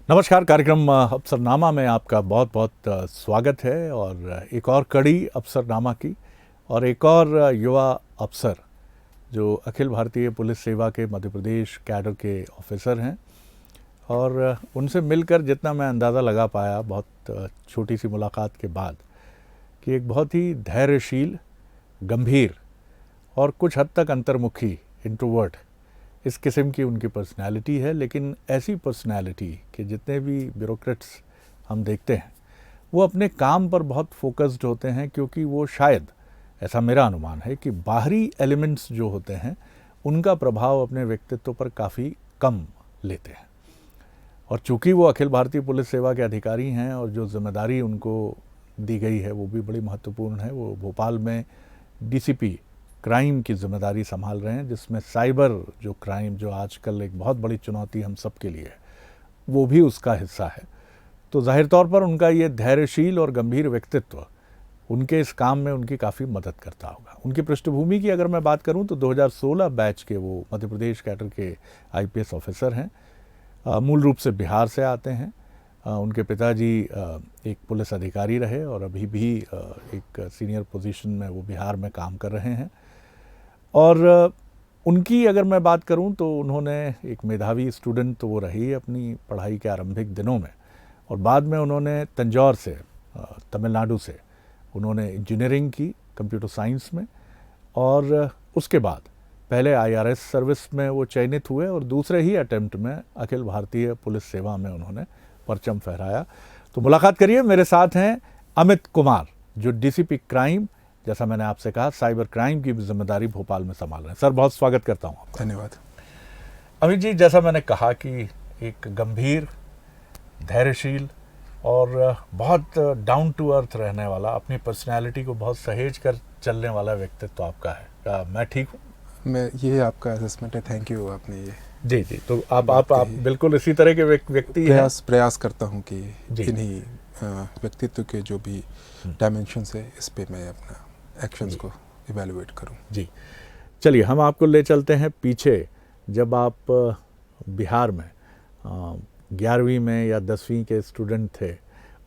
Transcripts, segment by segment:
नमस्कार। कार्यक्रम अफसरनामा में आपका बहुत बहुत स्वागत है और एक और कड़ी अफसरनामा की और एक और युवा अफसर जो अखिल भारतीय पुलिस सेवा के मध्य प्रदेश कैडर के ऑफिसर हैं और उनसे मिलकर जितना मैं अंदाज़ा लगा पाया बहुत छोटी सी मुलाकात के बाद कि एक बहुत ही धैर्यशील, गंभीर और कुछ हद तक अंतर्मुखी, इंट्रोवर्ट इस किस्म की उनकी पर्सनैलिटी है। लेकिन ऐसी पर्सनैलिटी कि जितने भी ब्यूरोक्रेट्स हम देखते हैं वो अपने काम पर बहुत फोकस्ड होते हैं, क्योंकि वो शायद, ऐसा मेरा अनुमान है, कि बाहरी एलिमेंट्स जो होते हैं उनका प्रभाव अपने व्यक्तित्व पर काफ़ी कम लेते हैं। और चूँकि वो अखिल भारतीय पुलिस सेवा के अधिकारी हैं और जो जिम्मेदारी उनको दी गई है वो भी बड़ी महत्वपूर्ण है। वो भोपाल में डीसीपी क्राइम की जिम्मेदारी संभाल रहे हैं, जिसमें साइबर जो क्राइम जो आजकल एक बहुत बड़ी चुनौती हम सब के लिए है, वो भी उसका हिस्सा है। तो जाहिर तौर पर उनका ये धैर्यशील और गंभीर व्यक्तित्व उनके इस काम में उनकी काफ़ी मदद करता होगा। उनकी पृष्ठभूमि की अगर मैं बात करूं तो 2016 बैच के वो मध्य प्रदेश कैडर के आईपीएस ऑफिसर हैं। मूल रूप से बिहार से आते हैं। उनके पिताजी एक पुलिस अधिकारी रहे और अभी भी एक सीनियर पोजीशन में वो बिहार में काम कर रहे हैं। और उनकी अगर मैं बात करूं तो उन्होंने एक मेधावी स्टूडेंट तो वो रही अपनी पढ़ाई के आरंभिक दिनों में, और बाद में उन्होंने तंजौर से, तमिलनाडु से उन्होंने इंजीनियरिंग की कंप्यूटर साइंस में, और उसके बाद पहले आईआरएस सर्विस में वो चयनित हुए और दूसरे ही अटेम्प्ट में अखिल भारतीय पुलिस सेवा में उन्होंने परचम फहराया। तो मुलाकात करिए, मेरे साथ हैं अमित कुमार, जो डीसीपी क्राइम, जैसा मैंने आपसे कहा, साइबर क्राइम की जिम्मेदारी भोपाल में संभाल रहे हैं। सर, बहुत स्वागत करता हूँ आपका। धन्यवाद। अमित जी, जैसा मैंने कहा कि एक गंभीर, धैर्यशील और बहुत डाउन टू अर्थ रहने वाला, अपनी पर्सनैलिटी को बहुत सहेज कर चलने वाला व्यक्तित्व तो आपका है। क्या मैं ठीक हूँ? मैं ये आपका असेसमेंट है, थैंक यू। आपने ये जी, तो आप बिल्कुल इसी तरह के व्यक्ति हैं। प्रयास करता हूँ कि इन्हीं व्यक्तित्व के जो भी डायमेंशंस है इस पे मैं अपना एक्शंस को इवैल्यूएट करूं। जी, चलिए हम आपको ले चलते हैं पीछे। जब आप बिहार में 11वीं में या 10वीं के स्टूडेंट थे,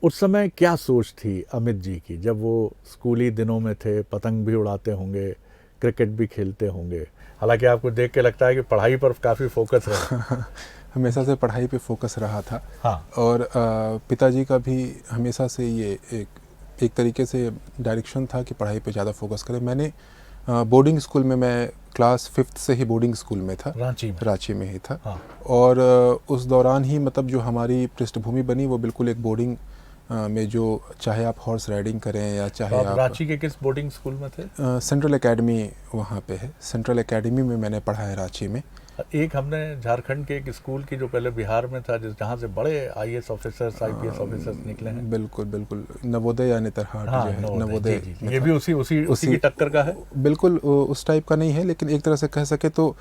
उस समय क्या सोच थी अमित जी की? जब वो स्कूली दिनों में थे, पतंग भी उड़ाते होंगे, क्रिकेट भी खेलते होंगे, हालांकि आपको देख के लगता है कि पढ़ाई पर काफ़ी फोकस है। हमेशा से पढ़ाई पे फोकस रहा था। हाँ। और पिताजी का भी हमेशा से ये एक तरीके से डायरेक्शन था कि पढ़ाई पे ज़्यादा फोकस करें। मैंने बोर्डिंग स्कूल में, मैं क्लास 5th से ही बोर्डिंग स्कूल में था, रांची में ही था। हाँ। और उस दौरान ही मतलब जो हमारी पृष्ठभूमि बनी वो बिल्कुल एक बोर्डिंग में, जो चाहे आप हॉर्स राइडिंग करें या चाहे आप रांची के किस बोर्डिंग स्कूल में थे? सेंट्रल एकेडमी वहाँ पे है। सेंट्रल एकेडमी में मैंने पढ़ा है रांची में। एक हमने झारखंड के एक स्कूल की जो पहले बिहार में था, जहाँ से बड़े आईएएस ऑफिसर्स, आईपीएस ऑफिसर्स निकले हैं। बिल्कुल नवोदय या नेतरहाट जो है, नवोदय। ये भी उसी की टक्कर का है। बिल्कुल उस टाइप का नहीं है, लेकिन एक तरह से कह सके तो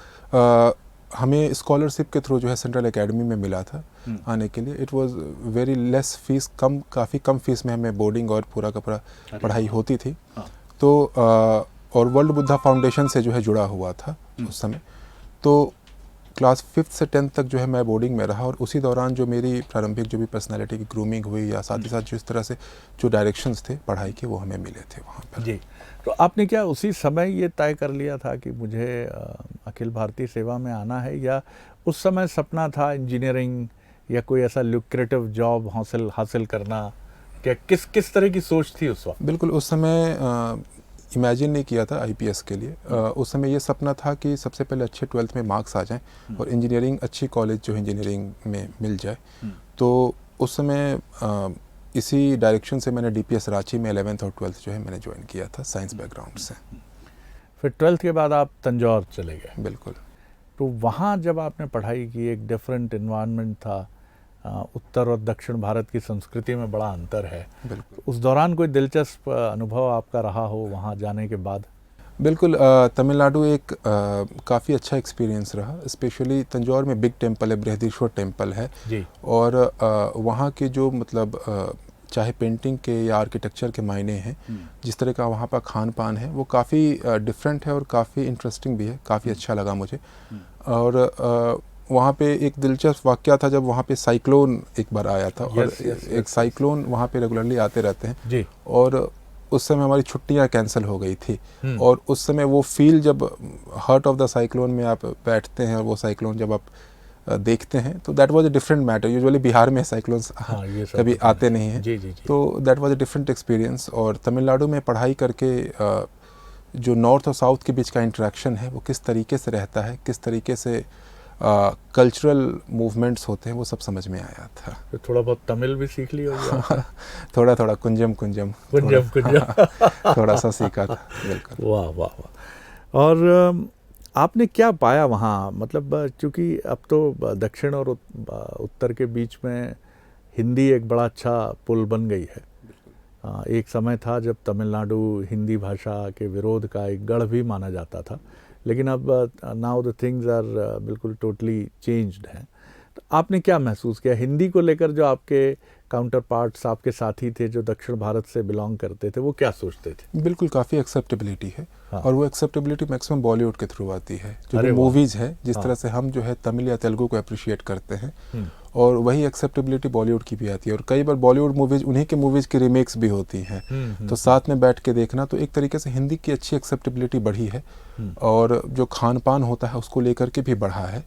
हमें स्कॉलरशिप के थ्रू जो है सेंट्रल एकेडमी में मिला था आने के लिए। It was very less fees, काफ़ी कम फीस में हमें बोर्डिंग और पूरा का पूरा पढ़ाई होती थी। तो और वर्ल्ड बुद्धा फाउंडेशन से जो है जुड़ा हुआ था उस समय। तो क्लास 5th से 10th तक जो है मैं बोर्डिंग में रहा, और उसी दौरान जो मेरी प्रारंभिक जो भी पर्सनालिटी की ग्रूमिंग हुई, या साथ ही साथ जिस तरह से जो डायरेक्शंस थे पढ़ाई के वो हमें मिले थे वहाँ पर। जी, तो आपने क्या उसी समय ये तय कर लिया था कि मुझे अखिल भारतीय सेवा में आना है, या उस समय सपना था इंजीनियरिंग या कोई ऐसा लुक्रेटिव जॉब हासिल करना? क्या किस तरह की सोच थी उस वक्त? बिल्कुल उस समय इमेजिन नहीं किया था आईपीएस के लिए। उस समय ये सपना था कि सबसे पहले अच्छे 12th में मार्क्स आ जाएं और इंजीनियरिंग, अच्छी कॉलेज जो है इंजीनियरिंग में मिल जाए। तो उस समय इसी डायरेक्शन से मैंने डीपीएस रांची में 11th और 12th जो है मैंने ज्वाइन किया था, साइंस बैकग्राउंड से। फिर 12th के बाद आप तंजौर चले गए। बिल्कुल। तो वहाँ जब आपने पढ़ाई की, एक डिफरेंट इन्वायरमेंट था, उत्तर और दक्षिण भारत की संस्कृति में बड़ा अंतर है। बिल्कुल। उस दौरान कोई दिलचस्प अनुभव आपका रहा हो वहाँ जाने के बाद? बिल्कुल। तमिलनाडु एक काफ़ी अच्छा एक्सपीरियंस रहा। स्पेशली तंजौर में बिग टेम्पल है, बृहदीश्वर टेम्पल है जी। और वहाँ के जो मतलब चाहे पेंटिंग के या आर्किटेक्चर के मायने हैं, जिस तरह का वहाँ पर खान पान है वो काफ़ी डिफरेंट है और काफ़ी इंटरेस्टिंग भी है। काफ़ी अच्छा लगा मुझे। और वहाँ पे एक दिलचस्प वाक़या था जब वहाँ पे साइक्लोन एक बार आया था। और yes, एक साइक्लोन वहाँ पे रेगुलरली आते रहते हैं जी। और उस समय हमारी छुट्टियाँ कैंसिल हो गई थी। और उस समय वो फील जब हार्ट ऑफ द साइक्लोन में आप बैठते हैं और वो साइक्लोन जब आप देखते हैं तो that was a different matter. Usually Bihar में साइक्लोन्स कभी आते नहीं हैं, जी। तो that was a different experience. और तमिलनाडु में पढ़ाई करके जो नॉर्थ और साउथ के बीच का इंटरेक्शन है वो किस तरीके से रहता है, किस तरीके से कल्चरल मूवमेंट्स होते हैं, वो सब समझ में आया था। तो थोड़ा बहुत तमिल भी सीख लिया होगा? थोड़ा थोड़ा कुंजम थोड़ा सा सीखा था। बिल्कुल। वाह वाह वाह। और आपने क्या पाया वहाँ? मतलब चूँकि अब तो दक्षिण और उत्तर के बीच में हिंदी एक बड़ा अच्छा पुल बन गई है। एक समय था जब तमिलनाडु हिंदी भाषा के विरोध का एक गढ़ भी माना जाता था, लेकिन अब नाउ द थिंग्स आर बिल्कुल टोटली चेंज्ड हैं। तो आपने क्या महसूस किया हिंदी को लेकर? जो आपके काउंटर पार्ट्स, आपके साथी थे जो दक्षिण भारत से बिलोंग करते थे, वो क्या सोचते थे? बिल्कुल, काफ़ी एक्सेप्टेबिलिटी है। हाँ। और वो एक्सेप्टेबिलिटी मैक्सिमम बॉलीवुड के थ्रू आती है। जो मूवीज़ है, जिस तरह से हम जो है तमिल या तेलुगु को अप्रिशिएट करते हैं, और वही एक्सेप्टेबिलिटी बॉलीवुड की भी आती है। और कई बार बॉलीवुड मूवीज़ उन्हीं के मूवीज़ की रीमेक्स भी होती हैं। तो साथ में बैठ के देखना, तो एक तरीके से हिंदी की अच्छी एक्सेप्टेबिलिटी बढ़ी है। और जो खान पान होता है उसको लेकर के भी बढ़ा है।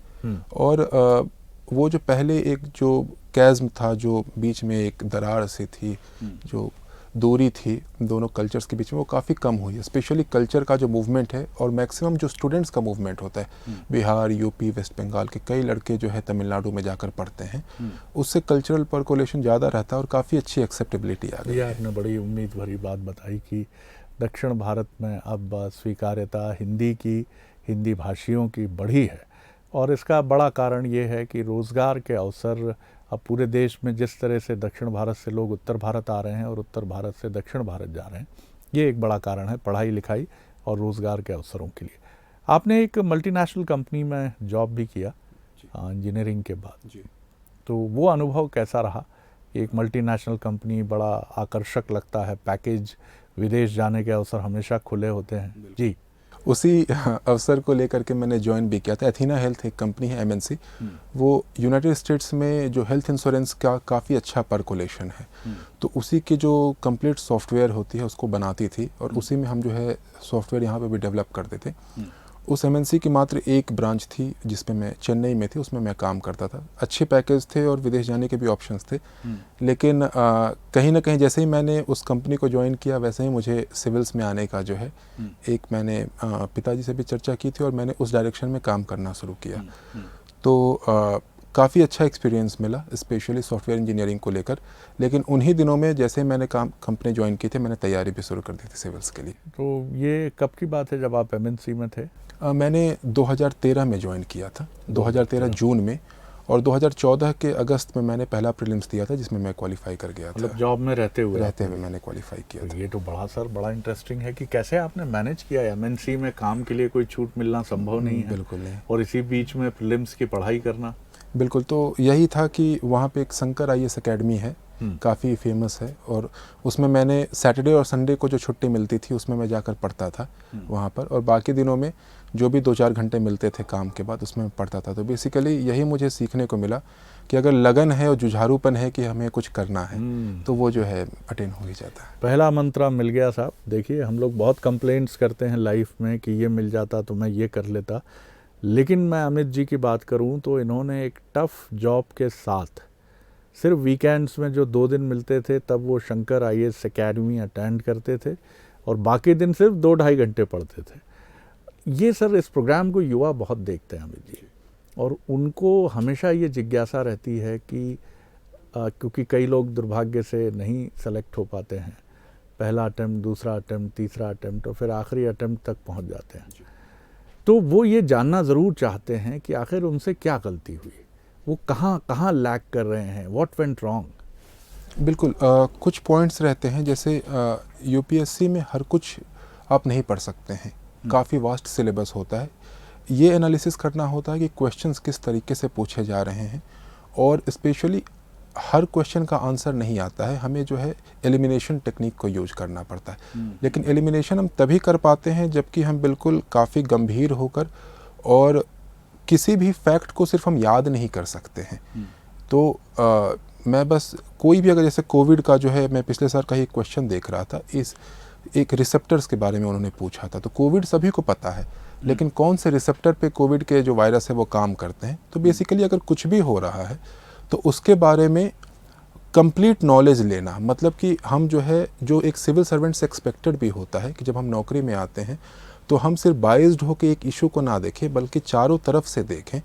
और वो जो पहले एक जो कैज़्म था, जो बीच में एक दरार सी थी, जो दूरी थी दोनों कल्चर्स के बीच में, वो काफ़ी कम हुई है। स्पेशली कल्चर का जो मूवमेंट है और मैक्सिमम जो स्टूडेंट्स का मूवमेंट होता है, बिहार, यूपी, वेस्ट बंगाल के कई लड़के जो है तमिलनाडु में जाकर पढ़ते हैं, उससे कल्चरल पर्कोलेशन ज़्यादा रहता है और काफ़ी अच्छी एक्सेप्टेबिलिटी आ गई है। आपने बड़ी उम्मीद भरी बात बताई कि दक्षिण भारत में अब स्वीकार्यता हिंदी की, हिंदी भाषियों की बढ़ी है। और इसका बड़ा कारण ये है कि रोज़गार के अवसर अब पूरे देश में जिस तरह से दक्षिण भारत से लोग उत्तर भारत आ रहे हैं और उत्तर भारत से दक्षिण भारत जा रहे हैं, ये एक बड़ा कारण है पढ़ाई लिखाई और रोज़गार के अवसरों के लिए। आपने एक मल्टीनेशनल कंपनी में जॉब भी किया इंजीनियरिंग के बाद, तो वो अनुभव कैसा रहा? एक मल्टीनेशनल कंपनी बड़ा आकर्षक लगता है, पैकेज, विदेश जाने के अवसर हमेशा खुले होते हैं। जी। उसी अवसर को लेकर के मैंने ज्वाइन भी किया था। एथीना हेल्थ एक कंपनी है, MNC। वो यूनाइटेड स्टेट्स में जो हेल्थ इंश्योरेंस का काफ़ी अच्छा पर्कोलेशन है, तो उसी की जो कंप्लीट सॉफ्टवेयर होती है उसको बनाती थी, और उसी में हम जो है सॉफ्टवेयर यहाँ पे भी डेवलप करते थे। उस MNC की मात्र एक ब्रांच थी जिसमें मैं चेन्नई में थी, उसमें मैं काम करता था। अच्छे पैकेज थे और विदेश जाने के भी ऑप्शंस थे, लेकिन कहीं ना कहीं जैसे ही मैंने उस कंपनी को ज्वाइन किया वैसे ही मुझे सिविल्स में आने का जो है एक मैंने पिताजी से भी चर्चा की थी और मैंने उस डायरेक्शन में काम करना शुरू किया। तो काफ़ी अच्छा एक्सपीरियंस मिला, स्पेशली सॉफ्टवेयर इंजीनियरिंग को लेकर। लेकिन उन्हीं दिनों में जैसे मैंने कंपनी ज्वाइन की थी, मैंने तैयारी भी शुरू कर दी थी सिविल्स के लिए। तो ये कब की बात है जब आप MNC में थे? मैंने 2013 में ज्वाइन किया था, 2013 जून में, और 2014 के अगस्त में मैंने पहला प्रीलिम्स दिया था जिसमें मैं क्वालिफाई कर गया था। मतलब जॉब में रहते हुए मैंने क्वालिफाई किया था। ये तो बड़ा इंटरेस्टिंग है कि कैसे आपने मैनेज किया। MNC में काम के लिए कोई छूट मिलना संभव नहीं है। बिल्कुल नहीं। और इसी बीच में प्रीलिम्स की पढ़ाई करना। बिल्कुल, तो यही था कि वहाँ पे एक शंकर IAS अकेडमी है, काफ़ी फेमस है, और उसमें मैंने सैटरडे और संडे को जो छुट्टी मिलती थी उसमें मैं जाकर पढ़ता था वहाँ पर, और बाकी दिनों में जो भी 2-4 घंटे मिलते थे काम के बाद उसमें मैं पढ़ता था। तो बेसिकली यही मुझे सीखने को मिला कि अगर लगन है और जुझारूपन है कि हमें कुछ करना है तो वो जो है अटेन हो ही जाता है। पहला मंत्र मिल गया साहब। देखिए, हम लोग बहुत कंप्लेंट्स करते हैं लाइफ में कि ये मिल जाता तो मैं ये कर लेता, लेकिन मैं अमित जी की बात करूं तो इन्होंने एक टफ जॉब के साथ सिर्फ वीकेंड्स में जो 2 दिन मिलते थे तब वो शंकर IAS अकेडमी अटेंड करते थे और बाकी दिन सिर्फ 2-2.5 घंटे पढ़ते थे। ये सर, इस प्रोग्राम को युवा बहुत देखते हैं अमित जी, और उनको हमेशा ये जिज्ञासा रहती है कि क्योंकि कई लोग दुर्भाग्य से नहीं सेलेक्ट हो पाते हैं, पहला अटेम्प्ट, दूसरा अटेम्प्ट, तीसरा अटेम्प्ट और फिर आखिरी अटेम्प्ट तक पहुंच जाते हैं, तो वो ये जानना ज़रूर चाहते हैं कि आखिर उनसे क्या गलती हुई, वो कहाँ लैग कर रहे हैं, व्हाट वेंट रॉन्ग। बिल्कुल, कुछ पॉइंट्स रहते हैं, जैसे UPSC में हर कुछ आप नहीं पढ़ सकते हैं, काफ़ी वास्ट सिलेबस होता है। ये एनालिसिस करना होता है कि क्वेश्चंस किस तरीके से पूछे जा रहे हैं, और स्पेशली हर क्वेश्चन का आंसर नहीं आता है, हमें जो है एलिमिनेशन टेक्निक को यूज करना पड़ता है। लेकिन एलिमिनेशन हम तभी कर पाते हैं जबकि हम बिल्कुल काफ़ी गंभीर होकर और किसी भी फैक्ट को सिर्फ हम याद नहीं कर सकते हैं। तो मैं बस कोई भी, अगर जैसे कोविड का जो है, मैं पिछले साल का ही एक क्वेश्चन देख रहा था, इस एक रिसेप्टर्स के बारे में उन्होंने पूछा था। तो कोविड सभी को पता है, लेकिन कौन से रिसेप्टर पे कोविड के जो वायरस है वो काम करते हैं। तो बेसिकली अगर कुछ भी हो रहा है तो उसके बारे में कंप्लीट नॉलेज लेना, मतलब कि हम जो है, जो एक सिविल सर्वेंट से एक्सपेक्टेड भी होता है कि जब हम नौकरी में आते हैं तो हम सिर्फ बाइज्ड होकर एक इशू को ना देखें, बल्कि चारों तरफ से देखें।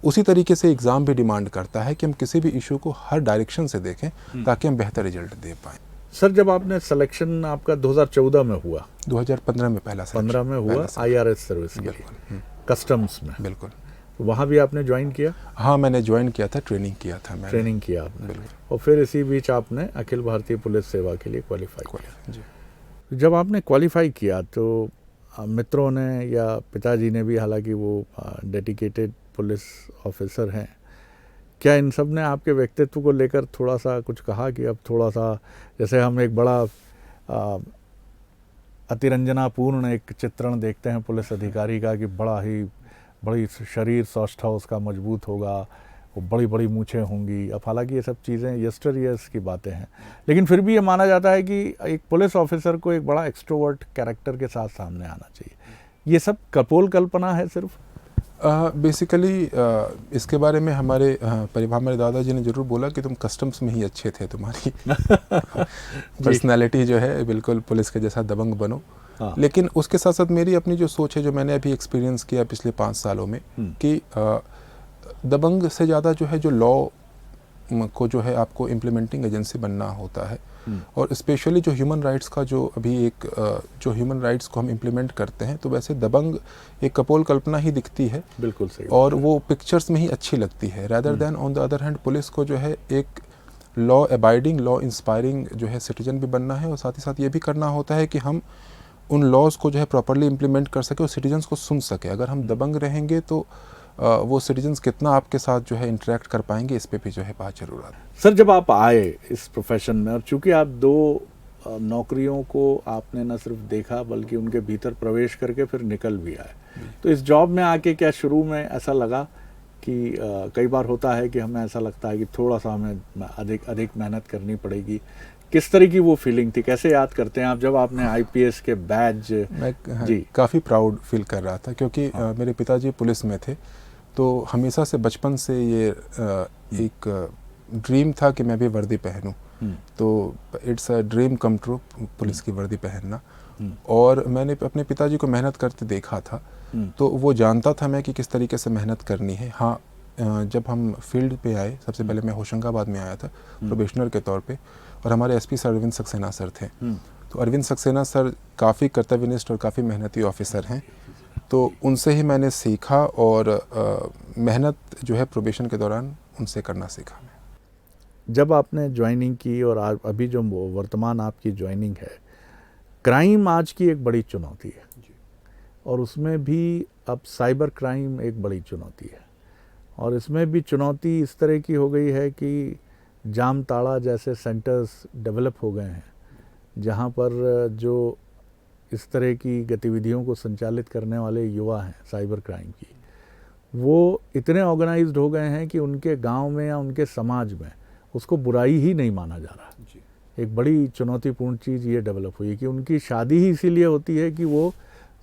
उसी तरीके से एग्ज़ाम भी डिमांड करता है कि हम किसी भी इशू को हर डायरेक्शन से देखें ताकि हम बेहतर रिजल्ट दे पाएँ। सर, जब आपने सिलेक्शन आपका 2014 में हुआ, 2015 में पहला 15 में हुआ IRS सर्विस के लिए, कस्टम्स में, बिल्कुल, वहाँ भी आपने ज्वाइन किया? हाँ, मैंने ज्वाइन किया था, ट्रेनिंग किया था मैंने। ट्रेनिंग किया आपने, और फिर इसी बीच आपने अखिल भारतीय पुलिस सेवा के लिए क्वालिफाई किया जी। जब आपने क्वालिफाई किया तो मित्रों ने या पिताजी ने भी, हालांकि वो डेडिकेटेड पुलिस ऑफिसर हैं, क्या इन सब ने आपके व्यक्तित्व को लेकर थोड़ा सा कुछ कहा कि अब थोड़ा सा, जैसे हम एक बड़ा अतिरंजनापूर्ण एक चित्रण देखते हैं पुलिस अधिकारी का कि बड़ी शरीर सौष्ठव उसका मजबूत होगा, वो बड़ी बड़ी मूछें होंगी। अब हालांकि ये सब चीज़ें यस्टर ईयर्स की बातें हैं, लेकिन फिर भी ये माना जाता है कि एक पुलिस ऑफिसर को एक बड़ा एक्सट्रोवर्ट कैरेक्टर के साथ सामने आना चाहिए। ये सब कपोल कल्पना है सिर्फ? बेसिकली इसके बारे में हमारे हमारे दादाजी ने ज़रूर बोला कि तुम कस्टम्स में ही अच्छे थे, तुम्हारी पर्सनैलिटी जो है बिल्कुल पुलिस के जैसा दबंग बनो। हाँ। लेकिन उसके साथ साथ मेरी अपनी जो सोच है, जो मैंने अभी एक्सपीरियंस किया पिछले 5 सालों में, कि दबंग से ज़्यादा जो है, जो लॉ को जो है आपको इम्प्लीमेंटिंग एजेंसी बनना होता है। और स्पेशली जो ह्यूमन राइट्स का जो अभी एक जो ह्यूमन राइट्स को हम इम्प्लीमेंट करते हैं, तो वैसे दबंग एक कपोल कल्पना ही दिखती है, बिल्कुल सही, और वो पिक्चर्स में ही अच्छी लगती है, rather than on the other hand police को जो है एक लॉ अबाइडिंग, लॉ इंस्पायरिंग जो है सिटीजन भी बनना है, और साथ ही साथ ये भी करना होता है कि हम उन लॉज को जो है प्रॉपरली इम्प्लीमेंट कर सके और सिटीजन्स को सुन सके। अगर हम दबंग रहेंगे तो वो सिटीजन्स कितना आपके साथ जो है इंटरेक्ट कर पाएंगे, इस पे भी जो है बात जरूर आती है। सर, जब आप आए इस प्रोफेशन में, और चूंकि आप 2 नौकरियों को आपने न सिर्फ देखा बल्कि उनके भीतर प्रवेश करके फिर निकल भी आए, तो इस जॉब में आके क्या शुरू में ऐसा लगा कि कई बार होता है कि हमें ऐसा लगता है कि थोड़ा सा हमें अधिक मेहनत करनी पड़ेगी? किस तरह की वो फीलिंग थी, कैसे याद करते हैं आप जब आपने IPS के बैज? मैं जी काफ़ी प्राउड फील कर रहा था, क्योंकि मेरे पिताजी पुलिस में थे, तो हमेशा से बचपन से ये एक ड्रीम था कि मैं भी वर्दी पहनूं। तो it's a dream come true, police की वर्दी पहनना। और मैंने अपने पिताजी को मेहनत करते देखा था, तो वो जानता था मैं कि किस तरीके से मेहनत करनी है। हाँ, जब हम फील्ड पे आए, सबसे पहले मैं होशंगाबाद में आया था प्रोबेशनर के तौर पे, और हमारे SP sir Arvind Saxena sir थे। तो अरविंद सक्सेना सर काफ़ी कर्तव्यनिष्ठ और काफ़ी मेहनती ऑफिसर हैं, तो उनसे ही मैंने सीखा, और मेहनत जो है प्रोबेशन के दौरान उनसे करना सीखा। जब आपने ज्वाइनिंग की और अभी जो वर्तमान आपकी ज्वाइनिंग है, क्राइम आज की एक बड़ी चुनौती है, और उसमें भी अब साइबर क्राइम एक बड़ी चुनौती है, और इसमें भी चुनौती इस तरह की हो गई है कि जामताड़ा जैसे सेंटर्स डेवलप हो गए हैं, जहाँ पर जो इस तरह की गतिविधियों को संचालित करने वाले युवा हैं साइबर क्राइम की, वो इतने ऑर्गेनाइज्ड हो गए हैं कि उनके गांव में या उनके समाज में उसको बुराई ही नहीं माना जा रहा। एक बड़ी चुनौतीपूर्ण चीज़ ये डेवलप हुई कि उनकी शादी ही इसीलिए होती है कि वो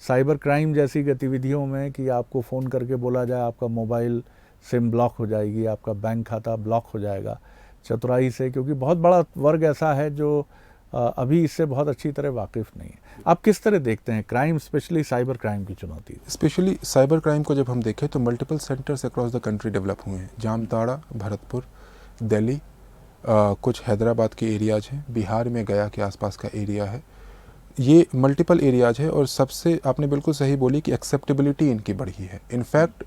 साइबर क्राइम जैसी गतिविधियों में, कि आपको फ़ोन करके बोला जाए आपका मोबाइल सिम ब्लॉक हो जाएगी, आपका बैंक खाता ब्लॉक हो जाएगा चतुराई से, क्योंकि बहुत बड़ा वर्ग ऐसा है जो अभी इससे बहुत अच्छी तरह वाकिफ़ नहीं है। आप किस तरह देखते हैं क्राइम, स्पेशली साइबर क्राइम की चुनौती? स्पेशली साइबर क्राइम को जब हम देखें तो multiple centres across the country develop हुए हैं। जामताड़ा, भरतपुर, दिल्ली, कुछ हैदराबाद के एरियाज हैं, बिहार में गया के आसपास का एरिया है, ये मल्टीपल एरियाज है। और सबसे आपने बिल्कुल सही बोली कि एक्सेप्टेबिलिटी इनकी बढ़ी है। इनफैक्ट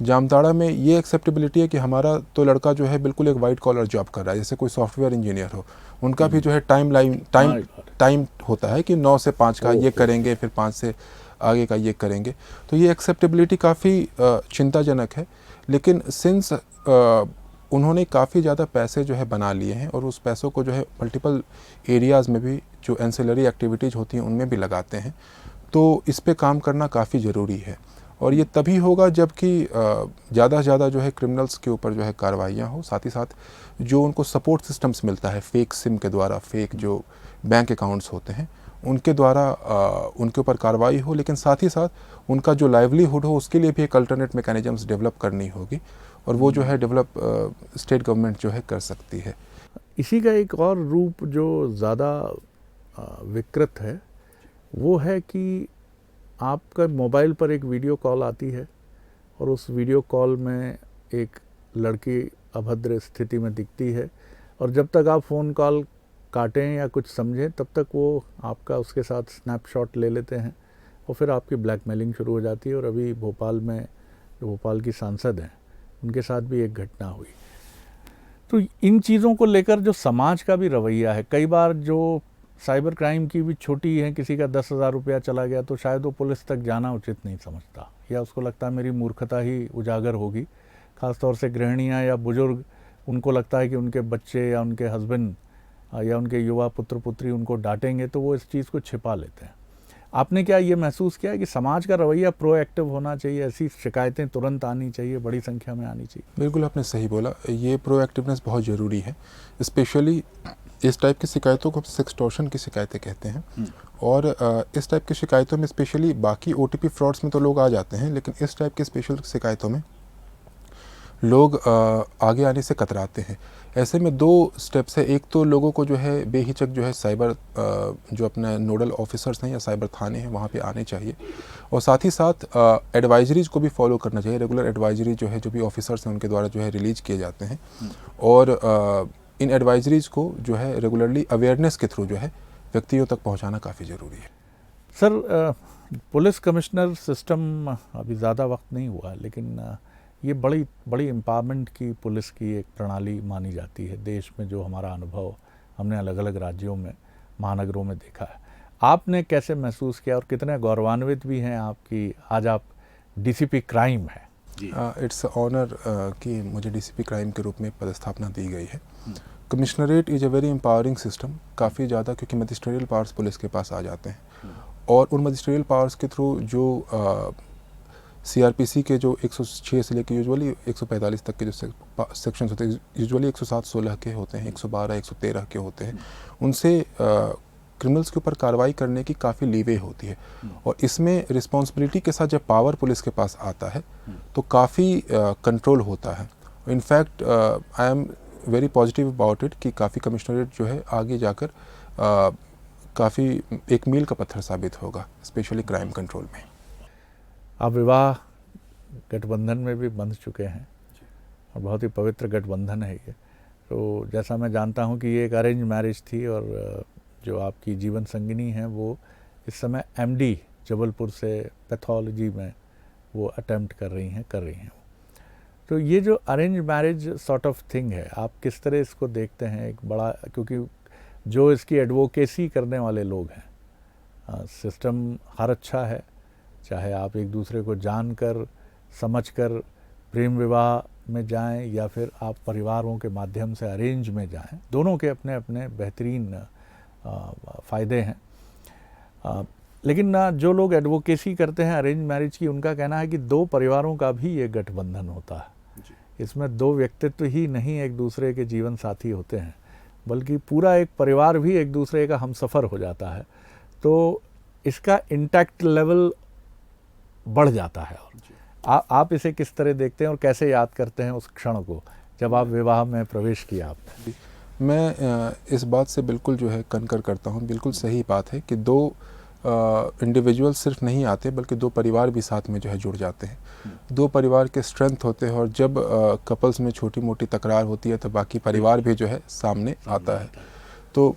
जामताड़ा में ये एक्सेप्टेबिलिटी है कि हमारा तो लड़का जो है बिल्कुल एक वाइट कॉलर जॉब कर रहा है, जैसे कोई सॉफ्टवेयर इंजीनियर हो, उनका भी जो है टाइम होता है कि 9 से 5 का ये करेंगे, फिर 5 से आगे का ये करेंगे। तो ये एक्सेप्टेबिलिटी काफ़ी चिंताजनक है। लेकिन सिंस उन्होंने काफ़ी ज़्यादा पैसे जो है बना लिए हैं, और उस पैसों को जो है मल्टीपल एरियाज़ में भी जो एंसिलरी एक्टिविटीज़ होती हैं उनमें भी लगाते हैं, तो इस पे काम करना काफ़ी ज़रूरी है। और ये तभी होगा जबकि ज़्यादा से ज़्यादा जो है क्रिमिनल्स के ऊपर जो है कार्रवाइयाँ हो, साथ ही साथ जो उनको सपोर्ट सिस्टम्स मिलता है फेक सिम के द्वारा, फेक जो बैंक अकाउंट्स होते हैं उनके द्वारा उनके ऊपर कार्रवाई हो, लेकिन साथ ही साथ उनका जो लाइवलीहुड हो उसके लिए भी एक अल्टरनेट मैकेनिज्म्स डेवलप करनी होगी, और वो जो है डेवलप स्टेट गवर्नमेंट जो है कर सकती है। इसी का एक और रूप जो ज़्यादा विकृत है वो है कि आपका मोबाइल पर एक वीडियो कॉल आती है और उस वीडियो कॉल में एक लड़की अभद्र स्थिति में दिखती है, और जब तक आप फ़ोन कॉल काटें या कुछ समझें तब तक वो आपका उसके साथ स्नैपशॉट ले लेते हैं और फिर आपकी ब्लैकमेलिंग शुरू हो जाती है। और अभी भोपाल में जो भोपाल की सांसद हैं उनके साथ भी एक घटना हुई। तो इन चीज़ों को लेकर जो समाज का भी रवैया है, कई बार जो साइबर क्राइम की भी छोटी है, किसी का 10,000 रुपया चला गया तो शायद वो पुलिस तक जाना उचित नहीं समझता, या उसको लगता है मेरी मूर्खता ही उजागर होगी। ख़ासतौर से गृहिणियाँ या बुजुर्ग, उनको लगता है कि उनके बच्चे या उनके हस्बैंड या उनके युवा पुत्र पुत्री उनको डांटेंगे तो वो इस चीज़ को छिपा लेते हैं। आपने क्या ये महसूस किया कि समाज का रवैया प्रोएक्टिव होना चाहिए, ऐसी शिकायतें तुरंत आनी चाहिए, बड़ी संख्या में आनी चाहिए? बिल्कुल आपने सही बोला, ये प्रोएक्टिवनेस बहुत ज़रूरी है। स्पेशली इस टाइप की शिकायतों को सेक्सटॉर्शन की शिकायतें कहते हैं, और इस टाइप की शिकायतों में स्पेशली बाकी OTP फ्रॉड्स में तो लोग आ जाते हैं, लेकिन इस टाइप की स्पेशल शिकायतों में लोग आगे आने से कतराते हैं। ऐसे में 2 स्टेप्स है। एक तो लोगों को जो है बेहिचक जो है साइबर जो अपने नोडल ऑफिसर्स हैं या साइबर थाने हैं वहाँ पे आने चाहिए, और साथ ही साथ एडवाइजरीज को भी फॉलो करना चाहिए। रेगुलर एडवाइजरी जो है जो भी ऑफिसर्स हैं उनके द्वारा जो है रिलीज किए जाते हैं, और इन एडवाइजरीज को जो है रेगुलरली अवेयरनेस के थ्रू जो है व्यक्तियों तक पहुँचाना काफ़ी ज़रूरी है। सर, पुलिस कमिश्नर सिस्टम अभी ज़्यादा वक्त नहीं हुआ, लेकिन ये बड़ी एम्पावरमेंट की पुलिस की एक प्रणाली मानी जाती है देश में। जो हमारा अनुभव हमने अलग अलग राज्यों में, महानगरों में देखा है, आपने कैसे महसूस किया और कितने गौरवान्वित भी हैं आपकी आज आप DCP क्राइम है? इट्स ऑनर कि मुझे DCP क्राइम के रूप में पदस्थापना दी गई है। Commissionerate is a very empowering system, काफ़ी ज़्यादा, क्योंकि मजिस्ट्रियल पावर्स पुलिस के पास आ जाते हैं, और उन मजिस्ट्रियल पावर्स के थ्रू जो CRPC के जो 106 से लेकर यूजुअली 145 तक के जो सेक्शंस होते हैं, यूजुअली 107-16 के होते हैं, 112-113 के होते हैं, उनसे क्रिमिनल्स के ऊपर कार्रवाई करने की काफ़ी लीवे होती है। और इसमें रिस्पॉन्सिबिलिटी के साथ जब पावर पुलिस के पास आता है तो काफ़ी कंट्रोल होता है। In fact I am very positive about it कि काफ़ी कमिश्नरेट जो है आगे जाकर काफ़ी एक मील का पत्थर साबित होगा, स्पेशली क्राइम कंट्रोल में। आप विवाह गठबंधन में भी बंध चुके हैं और बहुत ही पवित्र गठबंधन है ये। तो जैसा मैं जानता हूँ कि ये एक अरेंज मैरिज थी, और जो आपकी जीवन संगिनी हैं वो इस समय MD जबलपुर से पैथोलॉजी में वो अटेम्प्ट कर रही हैं। तो ये जो arrange marriage sort of thing है, आप किस तरह इसको देखते हैं? एक बड़ा, क्योंकि जो इसकी एडवोकेसी करने वाले लोग हैं, सिस्टम हर अच्छा है, चाहे आप एक दूसरे को जानकर समझकर प्रेम विवाह में जाएं या फिर आप परिवारों के माध्यम से अरेंज में जाएं, दोनों के अपने अपने बेहतरीन फ़ायदे हैं। लेकिन जो लोग एडवोकेसी करते हैं अरेंज मैरिज की, उनका कहना है कि 2 परिवारों का भी ये गठबंधन होता है। इसमें 2 व्यक्तित्व ही नहीं एक दूसरे के जीवन साथी होते हैं, बल्कि पूरा एक परिवार भी एक दूसरे का हमसफ़र हो जाता है। तो इसका इंटैक्ट लेवल बढ़ जाता है। और आप इसे किस तरह देखते हैं और कैसे याद करते हैं उस क्षण को जब आप विवाह में प्रवेश किया आपने? मैं इस बात से बिल्कुल जो है कंकर करता हूँ। बिल्कुल सही बात है कि 2 इंडिविजुअल सिर्फ नहीं आते, बल्कि 2 परिवार भी साथ में जो है जुड़ जाते हैं। 2 परिवार के स्ट्रेंथ होते हैं, और जब कपल्स में छोटी मोटी तकरार होती है तो बाकी परिवार भी जो है सामने आता है। तो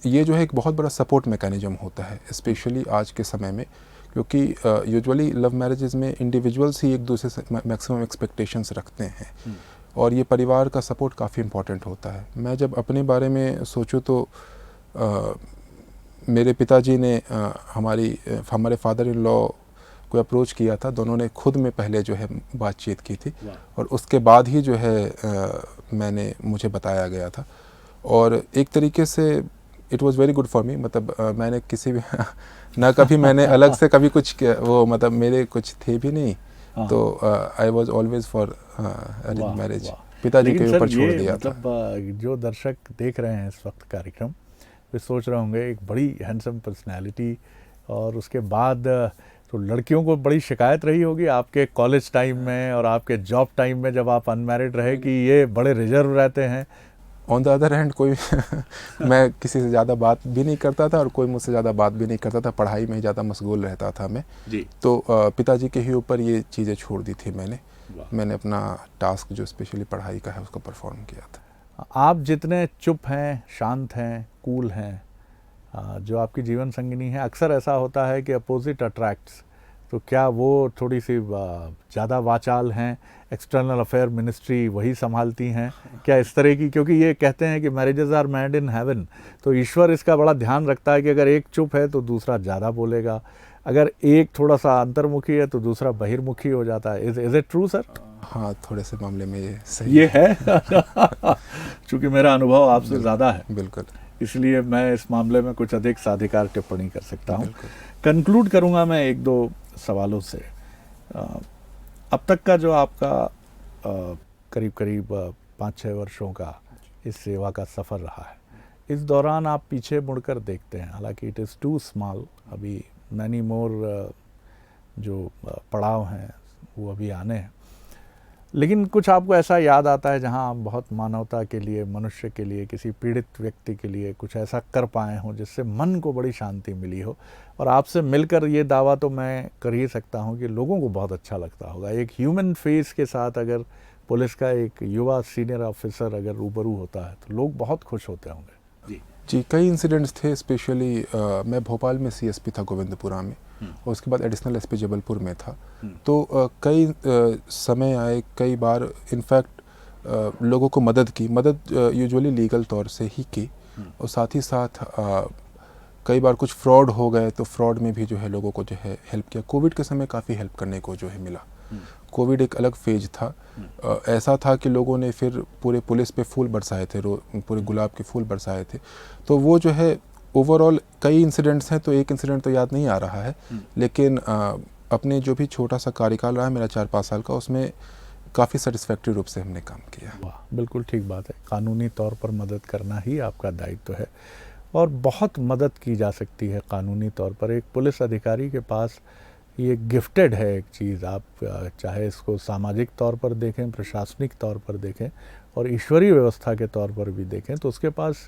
ये जो है एक बहुत बड़ा सपोर्ट मैकेनिज्म होता है, स्पेशली आज के समय में, क्योंकि यूजुअली लव मैरिजेज़ में इंडिविजुअल्स ही एक दूसरे से मैक्सिमम एक्सपेक्टेशंस रखते हैं, और ये परिवार का सपोर्ट काफ़ी इम्पोर्टेंट होता है। मैं जब अपने बारे में सोचूं तो मेरे पिताजी ने हमारे फादर इन लॉ को अप्रोच किया था। दोनों ने खुद में पहले जो है बातचीत की थी, और उसके बाद ही जो है मुझे बताया गया था। और एक तरीके से it was very good for me, मतलब मैंने किसी भी ना कभी मैंने अलग से कभी कुछ वो मतलब मेरे कुछ थे भी नहीं, तो I was always for arrange marriage, पिताजी के ऊपर छोड़ दिया था। मतलब जो दर्शक देख रहे हैं इस वक्त कार्यक्रम, वे सोच रहे होंगे एक बड़ी हैंडसम पर्सनैलिटी, और उसके बाद तो लड़कियों को बड़ी शिकायत रही होगी आपके कॉलेज टाइम में और आपके जॉब टाइम में जब आप अनमैरिड रहे कि ये बड़े रिजर्व रहते हैं। ऑन द अदर हैंड कोई मैं किसी से ज़्यादा बात भी नहीं करता था और कोई मुझसे ज़्यादा बात भी नहीं करता था, पढ़ाई में ही ज़्यादा मशगूल रहता था मैं जी। तो पिताजी के ही ऊपर ये चीज़ें छोड़ दी थी मैंने अपना टास्क जो स्पेशली पढ़ाई का है उसको परफॉर्म किया था। आप जितने चुप हैं, शांत हैं, कूल हैं, जो आपकी जीवन संगिनी है, अक्सर ऐसा होता है कि अपोजिट अट्रैक्ट्स, तो क्या वो थोड़ी सी ज़्यादा वाचाल हैं, एक्सटर्नल अफेयर मिनिस्ट्री वही संभालती हैं क्या इस तरह की? क्योंकि ये कहते हैं कि marriages are made in heaven, तो ईश्वर इसका बड़ा ध्यान रखता है कि अगर एक चुप है तो दूसरा ज़्यादा बोलेगा, अगर एक थोड़ा सा अंतर्मुखी है तो दूसरा बहिर्मुखी हो जाता है। Is it true sir? हाँ, थोड़े से मामले में ये सही ये है चूँकि मेरा अनुभव आपसे ज़्यादा है, बिल्कुल, इसलिए मैं इस मामले में कुछ अधिक साधिकार टिप्पणी कर सकता हूँ। कंक्लूड करूँगा मैं एक दो सवालों से। अब तक का जो आपका करीब करीब 5-6 वर्षों का इस सेवा का सफ़र रहा है, इस दौरान आप पीछे मुड़कर देखते हैं, हालांकि इट इज़ टू स्मॉल, अभी मैनी मोर जो पड़ाव हैं वो अभी आने हैं, लेकिन कुछ आपको ऐसा याद आता है जहां आप बहुत मानवता के लिए, मनुष्य के लिए, किसी पीड़ित व्यक्ति के लिए कुछ ऐसा कर पाए हों जिससे मन को बड़ी शांति मिली हो? और आपसे मिलकर ये दावा तो मैं कर ही सकता हूं कि लोगों को बहुत अच्छा लगता होगा, एक ह्यूमन फेस के साथ अगर पुलिस का एक युवा सीनियर ऑफिसर अगर रूबरू होता है तो लोग बहुत खुश होते होंगे। जी, कई इंसिडेंट्स थे, स्पेशली मैं भोपाल में सीएसपी था गोविंदपुरा में, और उसके बाद एडिशनल एसपी जबलपुर में था, तो कई समय आए, कई बार इनफैक्ट लोगों को मदद यूजुअली लीगल तौर से ही की, और साथ ही साथ कई बार कुछ फ्रॉड हो गए तो फ्रॉड में भी जो है लोगों को जो है हेल्प किया। कोविड के समय काफ़ी हेल्प करने को जो है मिला। कोविड एक अलग फेज था, ऐसा था कि लोगों ने फिर पूरे पुलिस पे फूल बरसाए थे, पूरे गुलाब के फूल बरसाए थे, तो वो जो है ओवरऑल कई इंसिडेंट्स हैं, तो एक इंसिडेंट तो याद नहीं आ रहा है, लेकिन अपने जो भी छोटा सा कार्यकाल रहा है मेरा 4-5 साल का, उसमें काफ़ी सेटिस्फैक्टरी रूप से हमने काम किया। वाह, बिल्कुल ठीक बात है, कानूनी तौर पर मदद करना ही आपका दायित्व है, और बहुत मदद की जा सकती है कानूनी तौर पर। एक पुलिस अधिकारी के पास ये गिफ्टेड है एक चीज़, आप चाहे इसको सामाजिक तौर पर देखें, प्रशासनिक तौर पर देखें, और ईश्वरीय व्यवस्था के तौर पर भी देखें, तो उसके पास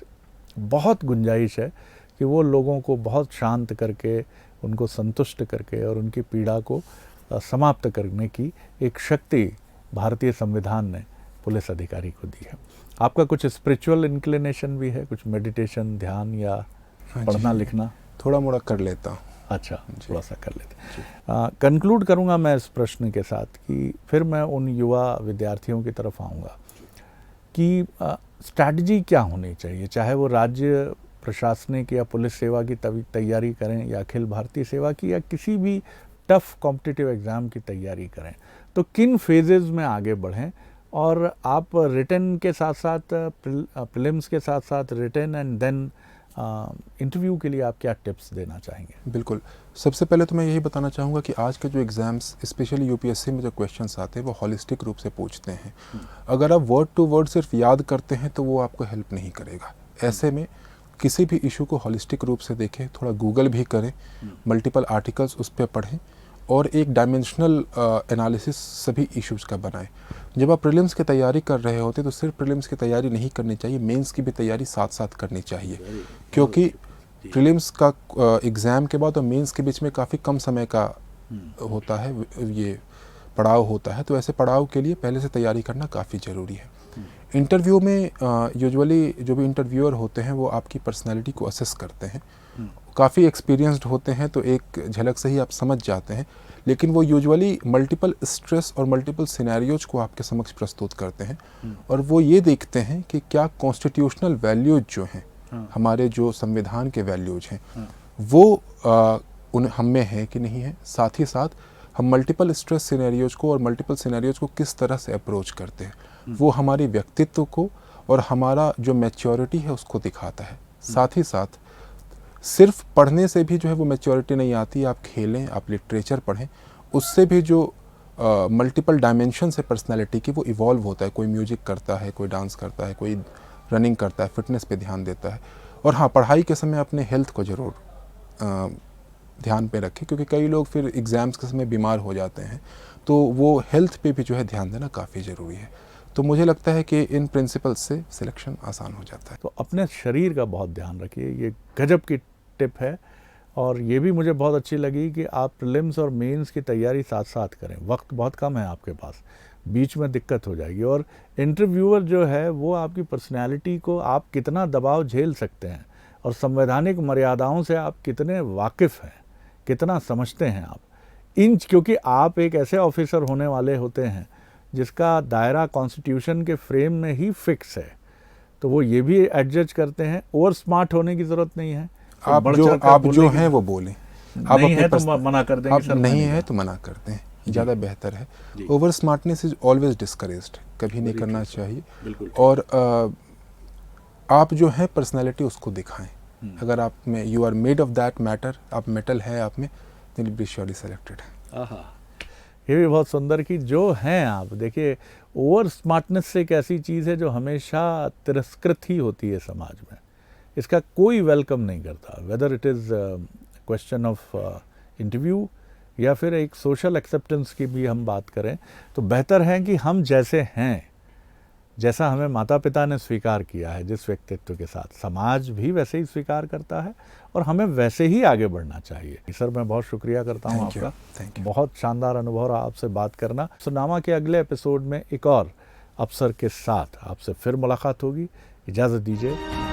बहुत गुंजाइश है कि वो लोगों को बहुत शांत करके, उनको संतुष्ट करके और उनकी पीड़ा को समाप्त करने की एक शक्ति भारतीय संविधान ने पुलिस अधिकारी को दी है। आपका कुछ स्पिरिचुअल इंक्लिनेशन भी है, कुछ मेडिटेशन, ध्यान या पढ़ना लिखना? थोड़ा मोड़ा कर लेता हूँ। अच्छा, थोड़ा सा कर लेते। कंक्लूड करूँगा मैं इस प्रश्न के साथ कि फिर मैं उन युवा विद्यार्थियों की तरफ आऊँगा कि स्ट्रैटेजी क्या होनी चाहिए, चाहे वो राज्य प्रशासनिक या पुलिस सेवा की तैयारी करें या अखिल भारतीय सेवा की या किसी भी टफ कॉम्पिटिटिव एग्ज़ाम की तैयारी करें, तो किन फेजेस में आगे बढ़ें? और आप रिटन के साथ साथ प्रीलिम्स के साथ साथ रिटन एंड देन इंटरव्यू के लिए आप क्या टिप्स देना चाहेंगे? बिल्कुल, सबसे पहले तो मैं यही बताना चाहूँगा कि आज के जो एग्ज़ाम्स स्पेशली यूपीएससी में जो क्वेश्चंस आते हैं वो हॉलिस्टिक रूप से पूछते हैं। अगर आप वर्ड टू वर्ड सिर्फ याद करते हैं तो वो आपको हेल्प नहीं करेगा। ऐसे में किसी भी इशू को हॉलिस्टिक रूप से देखें, थोड़ा गूगल भी करें, मल्टीपल आर्टिकल्स उस पर पढ़ें, और एक डायमेंशनल एनालिसिस सभी इश्यूज़ का बनाएं। जब आप प्रीलिम्स की तैयारी कर रहे होते तो सिर्फ प्रीलिम्स की तैयारी नहीं करनी चाहिए, मेंस की भी तैयारी साथ साथ करनी चाहिए, क्योंकि प्रीलिम्स का एग्ज़ाम के बाद और मेंस के बीच में काफ़ी कम समय का होता है, ये पड़ाव होता है, तो ऐसे पड़ाव के लिए पहले से तैयारी करना काफ़ी ज़रूरी है। इंटरव्यू में यूजुअली जो भी इंटरव्यूअर होते हैं वो आपकी पर्सनैलिटी को असेस करते हैं, काफ़ी एक्सपीरियंस्ड होते हैं, तो एक झलक से ही आप समझ जाते हैं, लेकिन वो यूजुअली मल्टीपल स्ट्रेस और मल्टीपल सिनेरियोज को आपके समक्ष प्रस्तुत करते हैं, और वो ये देखते हैं कि क्या कॉन्स्टिट्यूशनल वैल्यूज जो हैं, हमारे जो संविधान के वैल्यूज हैं, वो उन हम में है कि नहीं है। साथ ही साथ हम मल्टीपल स्ट्रेस सिनेरियोज को और मल्टीपल सिनेरियोज को किस तरह से अप्रोच करते हैं, वो हमारी व्यक्तित्व को और हमारा जो मैच्योरिटी है उसको दिखाता है। साथ ही साथ सिर्फ पढ़ने से भी जो है वो मैच्योरिटी नहीं आती। आप खेलें, आप लिटरेचर पढ़ें, उससे भी जो मल्टीपल डायमेंशंस है पर्सनालिटी की वो इवॉल्व होता है। कोई म्यूजिक करता है, कोई डांस करता है, कोई रनिंग करता है, फिटनेस पे ध्यान देता है। और हाँ, पढ़ाई के समय अपने हेल्थ को ज़रूर ध्यान पे रखें, क्योंकि कई लोग फिर एग्ज़ाम्स के समय बीमार हो जाते हैं, तो वो हेल्थ पे भी जो है ध्यान देना काफ़ी ज़रूरी है। तो मुझे लगता है कि इन प्रिंसिपल्स से सिलेक्शन आसान हो जाता है। तो अपने शरीर का बहुत ध्यान रखिए, ये गजब की टिप है। और ये भी मुझे बहुत अच्छी लगी कि आप प्रीलिम्स और मेंस की तैयारी साथ साथ करें। वक्त बहुत कम है आपके पास, बीच में दिक्कत हो जाएगी। और इंटरव्यूअर जो है वो आपकी पर्सनैलिटी को आप कितना दबाव झेल सकते हैं और संवैधानिक मर्यादाओं से आप कितने वाकिफ़ हैं, कितना समझते हैं आप क्योंकि आप एक ऐसे ऑफिसर होने वाले होते हैं जिसका दायरा कॉन्स्टिट्यूशन के फ्रेम में ही फिक्स है, तो वो ये भी एडजस्ट करते हैं। ओवर स्मार्ट होने की ज़रूरत नहीं है। आप जो हैं वो बोलें। आप नहीं है तो मना कर देंगे, आप नहीं है तो मना कर दें, ज़्यादा बेहतर है। Over smartness is always discouraged, कभी नहीं करना चाहिए। और आप जो हैं पर्सनालिटी उसको दिखाएं। अगर आप में you are made of that matter, आप मेटल है आप में, देन बी श्योरली सेलेक्टेड। ये भी बहुत सुंदर कि जो हैं आप देखिए, ओवर स्मार्टनेस से एक ऐसी चीज़ है जो हमेशा तिरस्कृत ही होती है समाज में। इसका कोई वेलकम नहीं करता, whether it is question of interview या फिर एक सोशल एक्सेप्टेंस की भी हम बात करें, तो बेहतर है कि हम जैसे हैं, जैसा हमें माता पिता ने स्वीकार किया है, जिस व्यक्तित्व के साथ समाज भी वैसे ही स्वीकार करता है और हमें वैसे ही आगे बढ़ना चाहिए। सर, मैं बहुत शुक्रिया करता हूँ आपका। बहुत शानदार अनुभव रहा आपसे बात करना। अफसरनामा के अगले एपिसोड में एक और अफसर के साथ आपसे फिर मुलाकात होगी। इजाज़त दीजिए।